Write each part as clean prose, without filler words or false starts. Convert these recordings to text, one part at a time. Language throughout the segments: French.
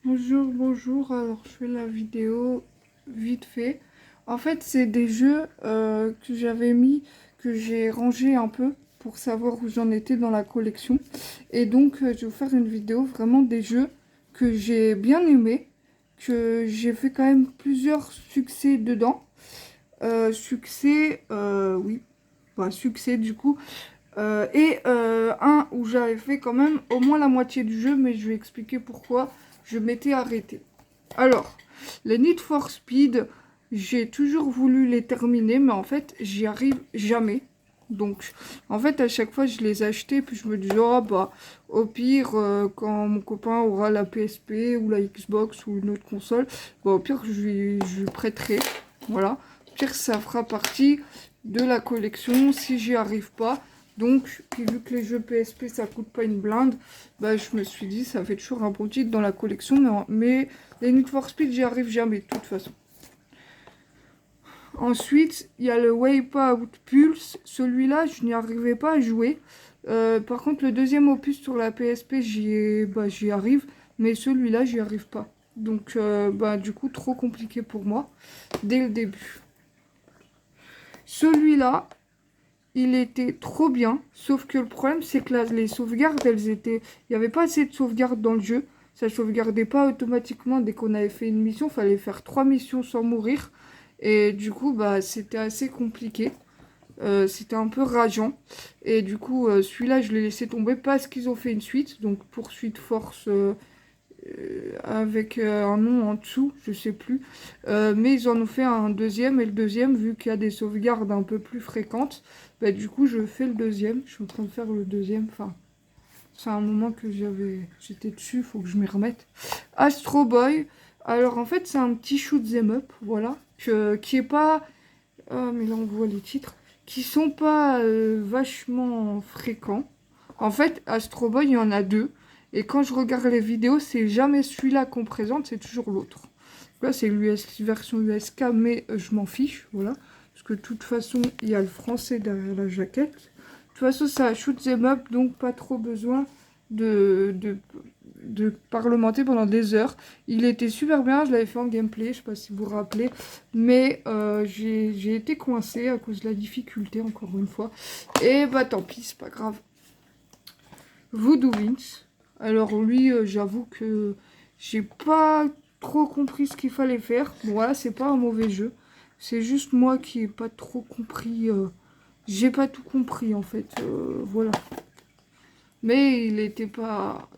Bonjour, bonjour. Alors, je fais la vidéo vite fait. En fait, c'est des jeux que j'avais mis, que j'ai rangé un peu pour savoir où j'en étais dans la collection. Et donc, je vais vous faire une vidéo vraiment des jeux que j'ai bien aimés, que j'ai fait quand même plusieurs succès dedans. Oui, bah, succès du coup. Un où j'avais fait quand même au moins la moitié du jeu, mais je vais expliquer pourquoi je m'étais arrêtée. Alors, les Need for Speed, j'ai toujours voulu les terminer, mais en fait, j'y arrive jamais. Donc, en fait, à chaque fois, je les achetais, puis je me disais, oh, bah, au pire, quand mon copain aura la PSP ou la Xbox ou une autre console, bah, au pire, je lui prêterai. Voilà. Au pire, ça fera partie de la collection si j'y arrive pas. Donc, puis vu que les jeux PSP, ça coûte pas une blinde, bah, je me suis dit, ça fait toujours un bon titre dans la collection, mais les Need for Speed, j'y arrive jamais, de toute façon. Ensuite, il y a le Wipeout Pulse. Celui-là, je n'y arrivais pas à jouer. Par contre, le deuxième opus sur la PSP, j'y arrive. Mais celui-là, j'y arrive pas. Donc, du coup, trop compliqué pour moi, dès le début. Celui-là, il était trop bien. Sauf que le problème, c'est que là, les sauvegardes, elles étaient... Il n'y avait pas assez de sauvegardes dans le jeu. Ça ne sauvegardait pas automatiquement dès qu'on avait fait une mission. Il fallait faire 3 missions sans mourir. Et du coup, bah, c'était assez compliqué. C'était un peu rageant. Et du coup, celui-là, je l'ai laissé tomber parce qu'ils ont fait une suite. Donc, poursuite force avec un nom en dessous, je sais plus. Mais ils en ont fait un deuxième. Et le deuxième, vu qu'il y a des sauvegardes un peu plus fréquentes, bah, du coup, je fais le deuxième. Je suis en train de faire le deuxième. Enfin, c'est un moment que j'étais dessus, faut que je m'y remette. Astro Boy. Alors, en fait, c'est un petit shoot 'em up, voilà. Qui est pas... Ah, mais là, on voit les titres. Qui sont pas vachement fréquents. En fait, Astro Boy, il y en a deux. Et quand je regarde les vidéos, c'est jamais celui-là qu'on présente, c'est toujours l'autre. Là, c'est version USK, mais je m'en fiche, voilà. Parce que de toute façon, il y a le français derrière la jaquette. De toute façon, c'est un shoot 'em up, donc pas trop besoin de parlementer pendant des heures. Il était super bien, je l'avais fait en gameplay, je sais pas si vous vous rappelez, mais j'ai été coincée à cause de la difficulté, encore une fois. Et bah tant pis, c'est pas grave. Voodoo Vince. Alors lui, j'avoue que j'ai pas trop compris ce qu'il fallait faire. Bon, voilà, c'est pas un mauvais jeu. C'est juste moi qui ai pas trop compris. J'ai pas tout compris en fait. Voilà. Mais il était pas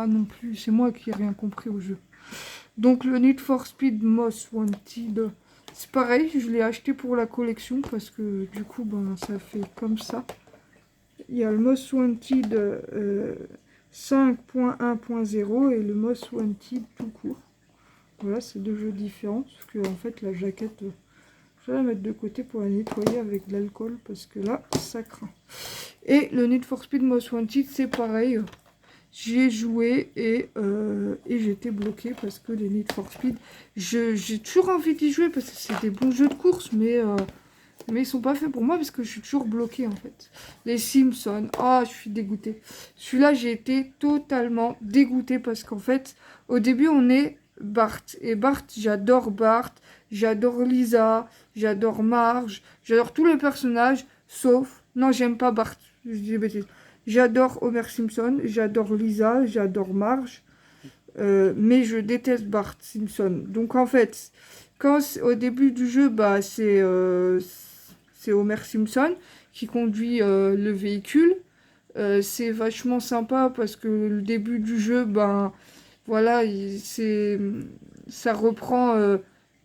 non plus. C'est moi qui ai rien compris au jeu. Donc le Need for Speed Most Wanted, c'est pareil. Je l'ai acheté pour la collection parce que du coup, ben ça fait comme ça. Il y a le Most Wanted 5.1.0 et le Most Wanted tout court. Voilà, c'est deux jeux différents. Parce que en fait, la jaquette, je vais la mettre de côté pour la nettoyer avec de l'alcool parce que là, ça craint. Et le Need for Speed Most Wanted, c'est pareil. J'y ai joué et j'étais bloquée parce que les Need for Speed, j'ai toujours envie d'y jouer parce que c'est des bons jeux de course, mais ils sont pas faits pour moi parce que je suis toujours bloquée en fait. Les Simpsons, ah, je suis dégoûtée. Celui-là, j'ai été totalement dégoûtée parce qu'en fait, au début, on est Bart. Et Bart, j'adore Bart, j'adore Lisa, j'adore Marge, j'adore tous les personnages, sauf... Non, j'aime pas Bart, je dis des bêtises. J'adore Homer Simpson, j'adore Lisa, j'adore Marge, mais je déteste Bart Simpson. Donc en fait, au début du jeu, bah c'est Homer Simpson qui conduit le véhicule. C'est vachement sympa parce que le début du jeu, ben voilà, ça reprend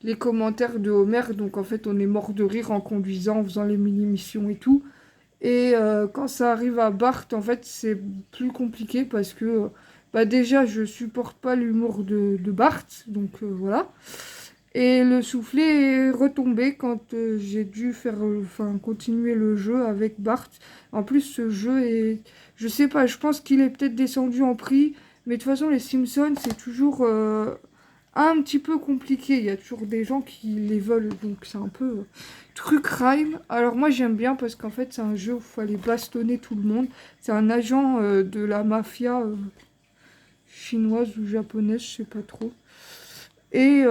les commentaires de Homer. Donc en fait, on est mort de rire en conduisant, en faisant les mini-missions et tout. Et quand ça arrive à Bart, en fait, c'est plus compliqué parce que bah déjà, je supporte pas l'humour de Bart. Donc voilà. Et le soufflet est retombé quand j'ai dû continuer le jeu avec Bart. En plus, ce jeu est... Je sais pas, je pense qu'il est peut-être descendu en prix. Mais de toute façon, les Simpsons, c'est toujours un petit peu compliqué. Il y a toujours des gens qui les veulent. Donc c'est un peu true crime. Alors moi, j'aime bien parce qu'en fait, c'est un jeu où il faut aller bastonner tout le monde. C'est un agent de la mafia... chinoise ou japonaise, je sais pas trop. Et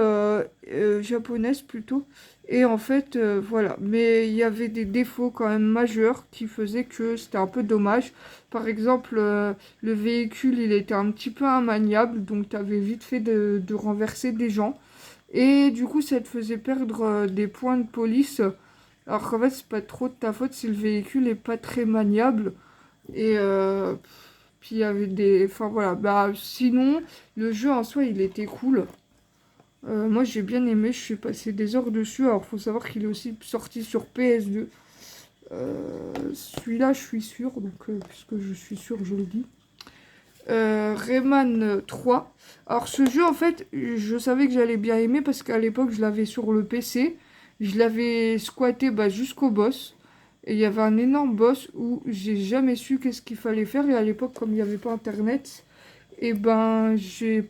japonaise plutôt. Et en fait, voilà. Mais il y avait des défauts quand même majeurs qui faisaient que c'était un peu dommage. Par exemple, le véhicule, il était un petit peu immaniable, donc tu avais vite fait de renverser des gens. Et du coup, ça te faisait perdre des points de police. Alors qu'en fait, c'est pas trop de ta faute si le véhicule est pas très maniable. Et puis il y avait des... Enfin voilà, bah sinon, le jeu en soi, il était cool. Moi j'ai bien aimé, je suis passé des heures dessus. Alors faut savoir qu'il est aussi sorti sur PS2. Celui-là je suis sûr, donc puisque je suis sûr je le dis. Rayman 3. Alors ce jeu en fait je savais que j'allais bien aimer parce qu'à l'époque je l'avais sur le PC. Je l'avais squatté jusqu'au boss. Et il y avait un énorme boss où j'ai jamais su qu'est-ce qu'il fallait faire. Et à l'époque comme il n'y avait pas internet, et ben, je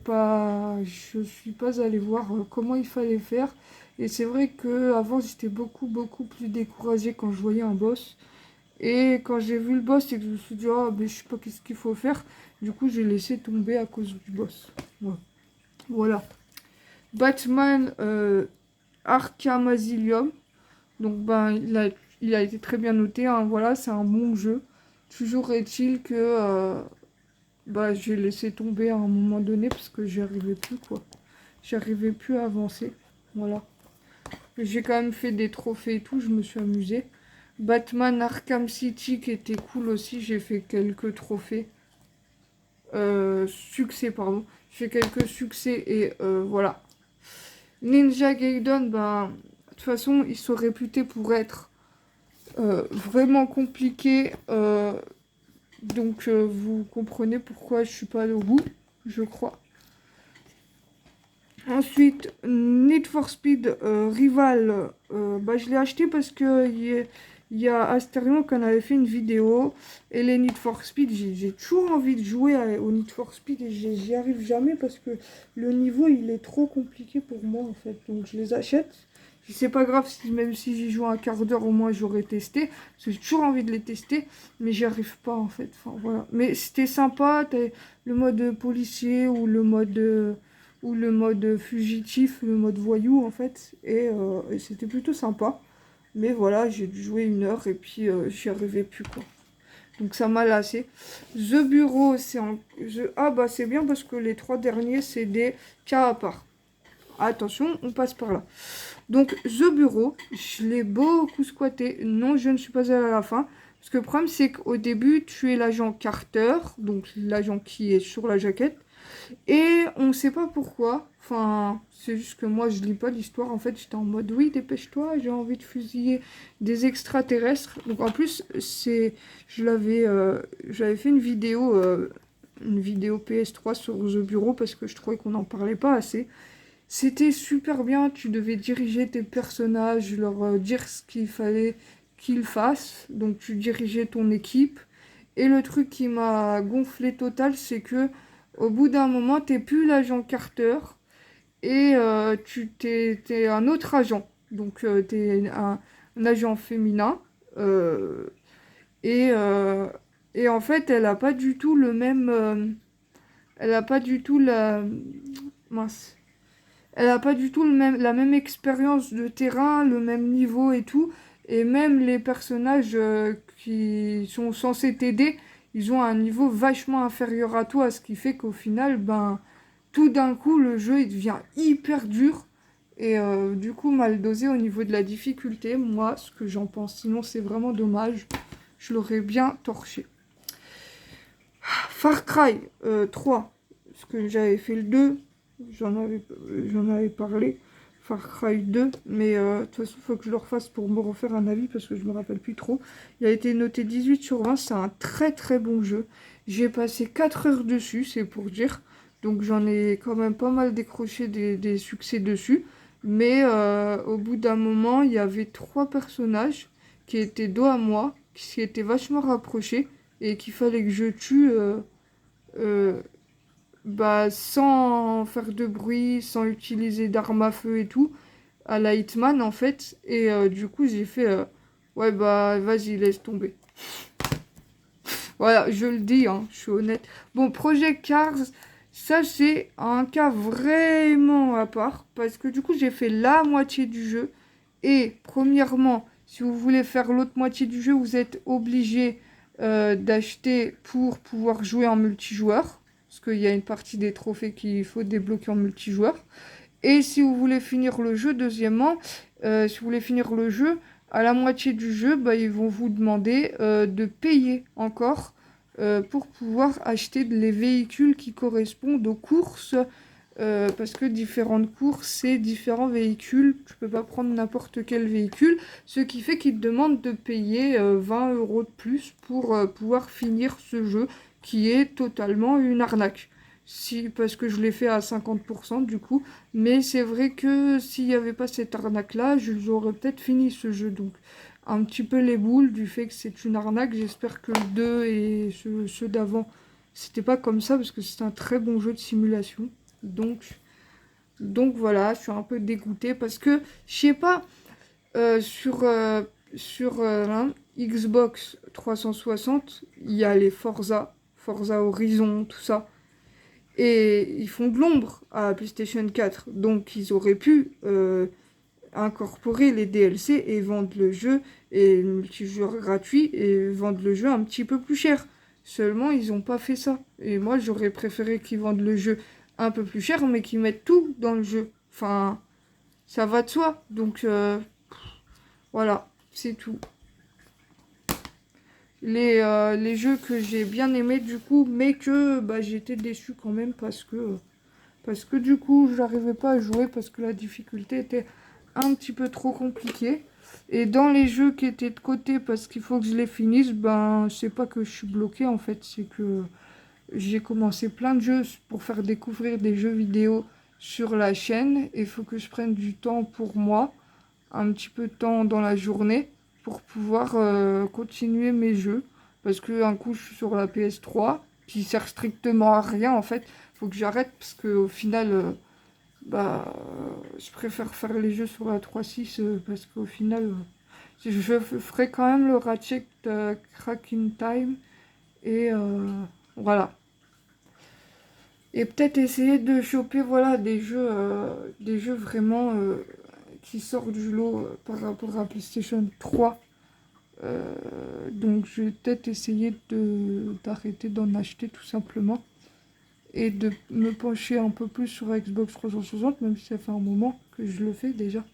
suis pas allée voir comment il fallait faire. Et c'est vrai que avant j'étais beaucoup plus découragée quand je voyais un boss. Et quand j'ai vu le boss et que je me suis dit, ah, mais je sais pas qu'est-ce qu'il faut faire. Du coup, j'ai laissé tomber à cause du boss. Ouais. Voilà. Batman Arkham Asylum. Donc, ben, il a été très bien noté, hein. Voilà, c'est un bon jeu. Toujours est-il que j'ai laissé tomber à un moment donné parce que j'y arrivais plus, quoi. J'arrivais plus à avancer. Voilà. J'ai quand même fait des trophées et tout, je me suis amusée. Batman Arkham City qui était cool aussi, j'ai fait quelques trophées. Succès, pardon. J'ai fait quelques succès et voilà. Ninja Gaiden, de toute façon, ils sont réputés pour être vraiment compliqués. Donc vous comprenez pourquoi je suis pas au bout, je crois. Ensuite, Need for Speed Rival, je l'ai acheté parce que il y a Asterion qui en avait fait une vidéo. Et les Need for Speed, j'ai toujours envie de jouer au Need for Speed et j'y arrive jamais parce que le niveau il est trop compliqué pour moi en fait. Donc je les achète. C'est pas grave, même si j'y joue un quart d'heure au moins j'aurais testé. Parce que j'ai toujours envie de les tester, mais j'y arrive pas en fait. Enfin voilà. Mais c'était sympa, t'as le mode policier ou le mode fugitif, le mode voyou en fait, et c'était plutôt sympa. Mais voilà, j'ai dû jouer 1 heure et puis j'y arrivais plus quoi. Donc ça m'a lassé. The Bureau, c'est c'est bien parce que les 3 derniers c'est des cas à part. Attention, on passe par là. Donc The Bureau, je l'ai beaucoup squatté. Non, je ne suis pas allée à la fin. Parce que le problème c'est qu'au début, tu es l'agent Carter, donc l'agent qui est sur la jaquette. Et on ne sait pas pourquoi. Enfin, c'est juste que moi, je lis pas l'histoire. En fait, j'étais en mode, oui, dépêche-toi, j'ai envie de fusiller des extraterrestres. Donc, en plus, j'avais fait une vidéo PS3 sur The Bureau parce que je trouvais qu'on n'en parlait pas assez. C'était super bien. Tu devais diriger tes personnages, leur dire ce qu'il fallait qu'ils fassent. Donc, tu dirigeais ton équipe. Et le truc qui m'a gonflé total, c'est que au bout d'un moment, t'es plus l'agent Carter et t'es un autre agent. Donc t'es un agent féminin. euh, et, euh, et en fait, elle a pas du tout le même. Elle a pas du tout la. Mince. Elle a pas du tout la même expérience de terrain, le même niveau et tout. Et même les personnages qui sont censés t'aider, ils ont un niveau vachement inférieur à toi, ce qui fait qu'au final, tout d'un coup, le jeu il devient hyper dur. Et du coup, mal dosé au niveau de la difficulté. Moi, ce que j'en pense, sinon c'est vraiment dommage. Je l'aurais bien torché. Far Cry 3, parce que j'avais fait le 2. J'en avais parlé, Far Cry 2, mais de toute façon, il faut que je le refasse pour me refaire un avis parce que je me rappelle plus trop. Il a été noté 18 sur 20, c'est un très bon jeu. J'ai passé 4 heures dessus, c'est pour dire. Donc j'en ai quand même pas mal décroché des succès dessus. Mais au bout d'un moment, il y avait 3 personnages qui étaient dos à moi, qui étaient vachement rapprochés et qu'il fallait que je tue sans faire de bruit, sans utiliser d'armes à feu et tout, à la Hitman en fait. Et du coup, j'ai fait ouais, vas-y, laisse tomber. Voilà, je le dis, hein, je suis honnête. Bon, Project Cars, Ça, c'est un cas vraiment à part, parce que du coup, j'ai fait la moitié du jeu. Et premièrement, si vous voulez faire l'autre moitié du jeu, vous êtes obligé d'acheter pour pouvoir jouer en multijoueur. Parce qu'il y a une partie des trophées qu'il faut débloquer en multijoueur. Et si vous voulez finir le jeu, deuxièmement, si vous voulez finir le jeu, à la moitié du jeu, bah, ils vont vous demander de payer encore pour pouvoir acheter les véhicules qui correspondent aux courses. Parce que différentes courses, c'est différents véhicules. Tu peux pas prendre n'importe quel véhicule. Ce qui fait qu'ils te demandent de payer 20 € de plus pour pouvoir finir ce jeu qui est totalement une arnaque. Si, parce que je l'ai fait à 50% du coup. Mais c'est vrai que s'il n'y avait pas cette arnaque-là, j'aurais peut-être fini ce jeu. Donc, un petit peu les boules du fait que c'est une arnaque. J'espère que le 2 et ceux d'avant, c'était pas comme ça parce que c'est un très bon jeu de simulation. Donc voilà, je suis un peu dégoûtée parce que, je sais pas, sur Xbox 360, il y a les Forza Horizon, tout ça. Et ils font de l'ombre à PlayStation 4. Donc ils auraient pu incorporer les DLC et vendre le jeu et le multijoueur gratuit et vendre le jeu un petit peu plus cher. Seulement, ils n'ont pas fait ça. Et moi, j'aurais préféré qu'ils vendent le jeu un peu plus cher, mais qu'ils mettent tout dans le jeu. Enfin, ça va de soi. Donc, voilà, c'est tout. Les jeux que j'ai bien aimés, du coup, mais que bah, j'étais déçue quand même parce que du coup, j'arrivais pas à jouer parce que la difficulté était un petit peu trop compliquée. Et dans les jeux qui étaient de côté parce qu'il faut que je les finisse, ben, c'est pas que je suis bloquée en fait, c'est que j'ai commencé plein de jeux pour faire découvrir des jeux vidéo sur la chaîne. Et il faut que je prenne du temps pour moi, un petit peu de temps dans la journée, pour pouvoir continuer mes jeux. Parce que un coup, je suis sur la PS3, qui sert strictement à rien en fait. Faut que j'arrête parce qu'au final, je préfère faire les jeux sur la 3.6 parce qu'au final, je ferai quand même le Ratchet Cracking Time. Et voilà. Et peut-être essayer de choper voilà, des jeux vraiment qui sortent du lot par rapport à PlayStation 3. Donc je vais peut-être essayer d'arrêter d'en acheter tout simplement. Et de me pencher un peu plus sur Xbox 360, même si ça fait un moment que je le fais déjà.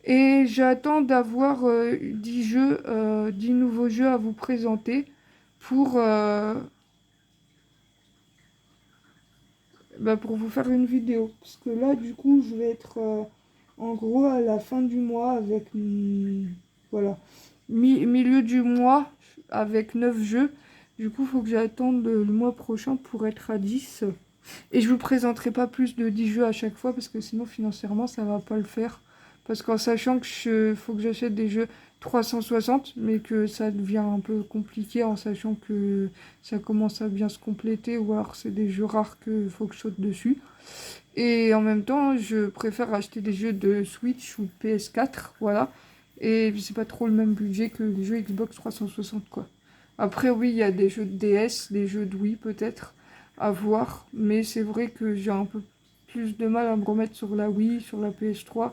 Et j'attends d'avoir 10 jeux, 10 nouveaux jeux à vous présenter pour pour vous faire une vidéo. Parce que là, du coup, je vais être en gros à la fin du mois avec... voilà. Milieu du mois avec 9 jeux. Du coup, il faut que j'attende le mois prochain pour être à 10. Et je vous présenterai pas plus de 10 jeux à chaque fois parce que sinon, financièrement, ça va pas le faire. Parce qu'en sachant que faut que j'achète des jeux 360, mais que ça devient un peu compliqué en sachant que ça commence à bien se compléter, ou alors c'est des jeux rares qu'il faut que je saute dessus. Et en même temps, je préfère acheter des jeux de Switch ou PS4, voilà. Et c'est pas trop le même budget que les jeux Xbox 360, quoi. Après, oui, il y a des jeux de DS, des jeux de Wii peut-être, à voir. Mais c'est vrai que j'ai un peu plus de mal à me remettre sur la Wii, sur la PS3.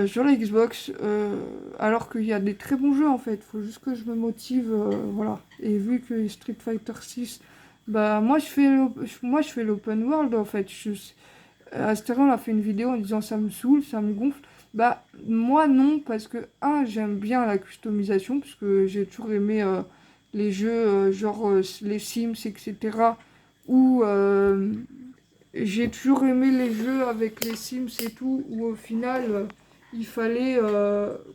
Sur la Xbox, alors qu'il y a des très bons jeux en fait, faut juste que je me motive, voilà. Et vu que Street Fighter 6, bah moi je fais l'open world en fait. Astérien on a fait une vidéo en disant ça me saoule, ça me gonfle. Bah moi non, parce que j'aime bien la customisation, parce que j'ai toujours aimé les jeux genre les Sims, etc. Où j'ai toujours aimé les jeux avec les Sims et tout, où au final il fallait,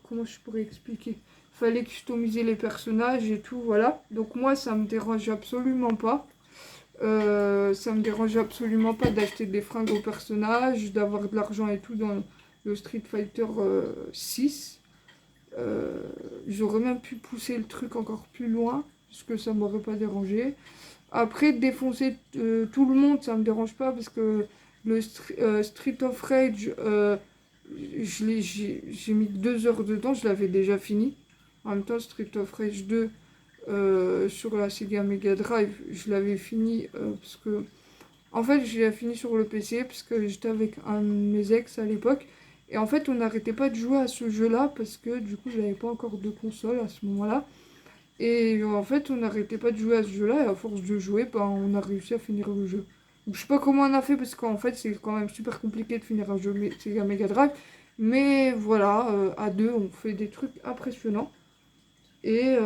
comment je pourrais expliquer? Il fallait customiser les personnages et tout, voilà. Donc moi, ça me dérange absolument pas. Ça me dérange absolument pas d'acheter des fringues aux personnages, d'avoir de l'argent et tout dans le Street Fighter 6. J'aurais même pu pousser le truc encore plus loin, parce que ça m'aurait pas dérangé. Après, défoncer tout le monde, ça me dérange pas, parce que le Street of Rage... j'ai mis 2 heures dedans, je l'avais déjà fini. En même temps, Street of Rage 2, sur la Sega Mega Drive. Je l'avais fini parce que... En fait, je l'ai fini sur le PC parce que j'étais avec un de mes ex à l'époque. Et en fait, on n'arrêtait pas de jouer à ce jeu-là parce que du coup, j'avais pas encore de console à ce moment-là. Et en fait, on n'arrêtait pas de jouer à ce jeu-là. Et à force de jouer, ben, on a réussi à finir le jeu. Donc, je sais pas comment on a fait parce qu'en fait, c'est quand même super compliqué de finir un jeu Sega Mega Drive. Mais voilà, à deux, on fait des trucs impressionnants. Et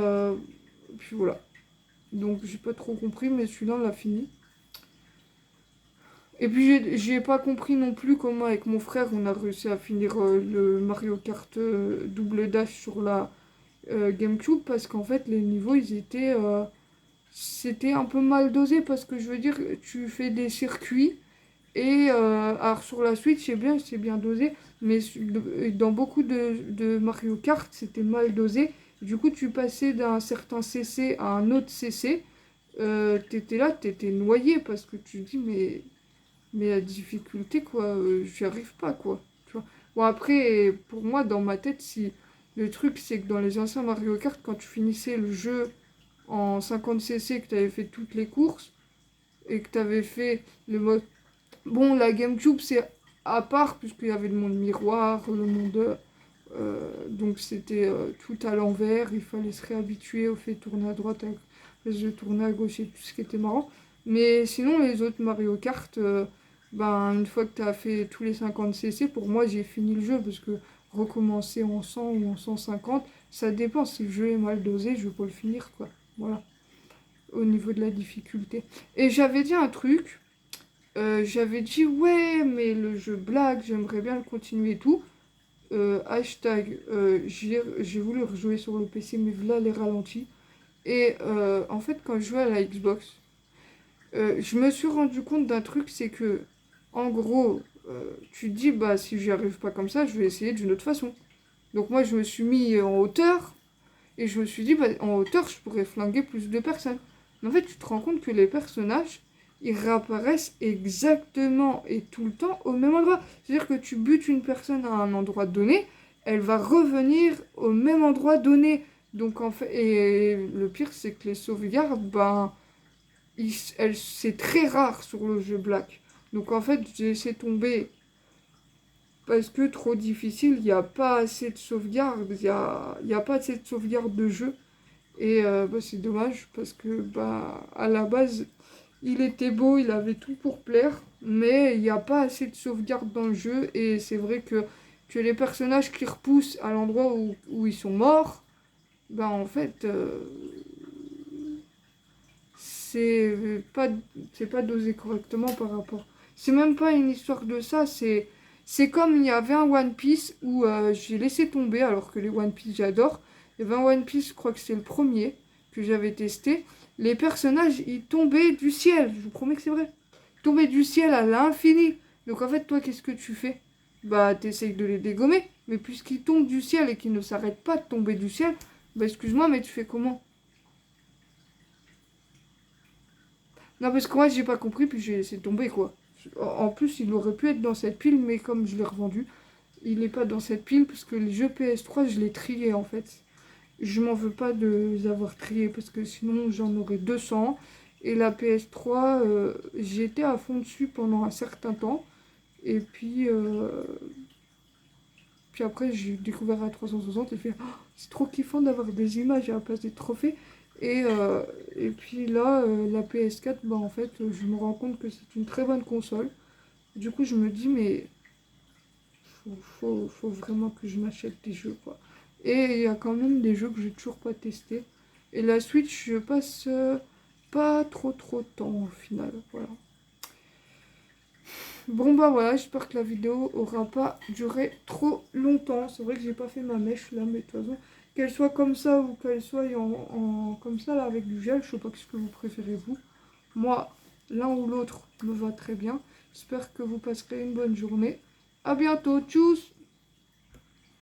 puis voilà. Donc, j'ai pas trop compris, mais celui-là, on l'a fini. Et puis j'ai pas compris non plus comment avec mon frère on a réussi à finir le Mario Kart Double Dash sur la GameCube parce qu'en fait les niveaux ils étaient c'était un peu mal dosé parce que je veux dire tu fais des circuits et alors sur la Switch c'est bien dosé mais dans beaucoup de Mario Kart c'était mal dosé du coup tu passais d'un certain CC à un autre CC t'étais là t'étais noyé parce que tu te dis mais la difficulté, quoi, j'y arrive pas, quoi. Tu vois. Bon, après, pour moi, dans ma tête, si le truc, c'est que dans les anciens Mario Kart, quand tu finissais le jeu en 50cc, que tu avais fait toutes les courses, et que tu avais fait le mode... Bon, la GameCube, c'est à part, puisqu'il y avait le monde miroir, le monde... donc c'était tout à l'envers, il fallait se réhabituer au fait de tourner à droite, à la place de tourner à gauche et tout ce qui était marrant. Mais sinon, les autres Mario Kart, ben, une fois que tu as fait tous les 50cc, pour moi, j'ai fini le jeu parce que recommencer en 100 ou en 150, ça dépend. Si le jeu est mal dosé, je vais pas le finir, quoi. Voilà, au niveau de la difficulté. Et j'avais dit un truc, j'avais dit, ouais, mais le jeu blague, j'aimerais bien le continuer et tout. Hashtag, j'ai voulu rejouer sur le PC, mais là, les ralentis. Et en fait, quand je jouais à la Xbox, je me suis rendu compte d'un truc, c'est que, en gros, tu te dis, bah, si j'y arrive pas comme ça, je vais essayer d'une autre façon. Donc moi, je me suis mis en hauteur, et je me suis dit, bah, en hauteur, je pourrais flinguer plus de personnes. Mais en fait, tu te rends compte que les personnages, ils réapparaissent exactement et tout le temps au même endroit. C'est-à-dire que tu butes une personne à un endroit donné, elle va revenir au même endroit donné. Donc en fait, et le pire, c'est que les sauvegardes, ben c'est très rare sur le jeu Black. Donc en fait, j'ai laissé tomber parce que trop difficile, il n'y a pas assez de sauvegarde, il y a pas assez de sauvegarde de jeu. Et bah, c'est dommage parce que bah, à la base, il était beau, il avait tout pour plaire, mais il n'y a pas assez de sauvegarde dans le jeu. Et c'est vrai que les personnages qui repoussent à l'endroit où ils sont morts, bah en fait, c'est pas dosé correctement par rapport. C'est même pas une histoire de ça, c'est comme il y avait un One Piece où j'ai laissé tomber alors que les One Piece j'adore. Il y avait un One Piece, je crois que c'est le premier que j'avais testé. Les personnages ils tombaient du ciel, je vous promets que c'est vrai. Ils tombaient du ciel à l'infini. Donc en fait toi qu'est-ce que tu fais? Bah t'essayes de les dégommer, mais puisqu'ils tombent du ciel et qu'ils ne s'arrêtent pas de tomber du ciel, bah excuse-moi mais tu fais comment? Non, parce que moi, j'ai pas compris, puis j'ai laissé tomber, quoi. En plus, il aurait pu être dans cette pile, mais comme je l'ai revendu, il n'est pas dans cette pile, parce que les jeux PS3, je l'ai trié, en fait. Je m'en veux pas de les avoir triés, parce que sinon, j'en aurais 200. Et la PS3, j'étais à fond dessus pendant un certain temps. Et puis après, j'ai découvert à 360 et fait, oh, c'est trop kiffant d'avoir des images à la place des trophées. Et puis là, la PS4, bah, en fait, je me rends compte que c'est une très bonne console. Du coup, je me dis, mais faut vraiment que je m'achète des jeux, quoi. Et il y a quand même des jeux que j'ai toujours pas testés. Et la Switch, je passe pas trop de temps au final, voilà. Bon bah voilà, j'espère que la vidéo aura pas duré trop longtemps. C'est vrai que j'ai pas fait ma mèche là, mais de toute façon, qu'elle soit comme ça ou qu'elle soit comme ça là avec du gel, je sais pas ce que vous préférez vous. Moi, l'un ou l'autre me va très bien. J'espère que vous passerez une bonne journée. À bientôt, tchuss!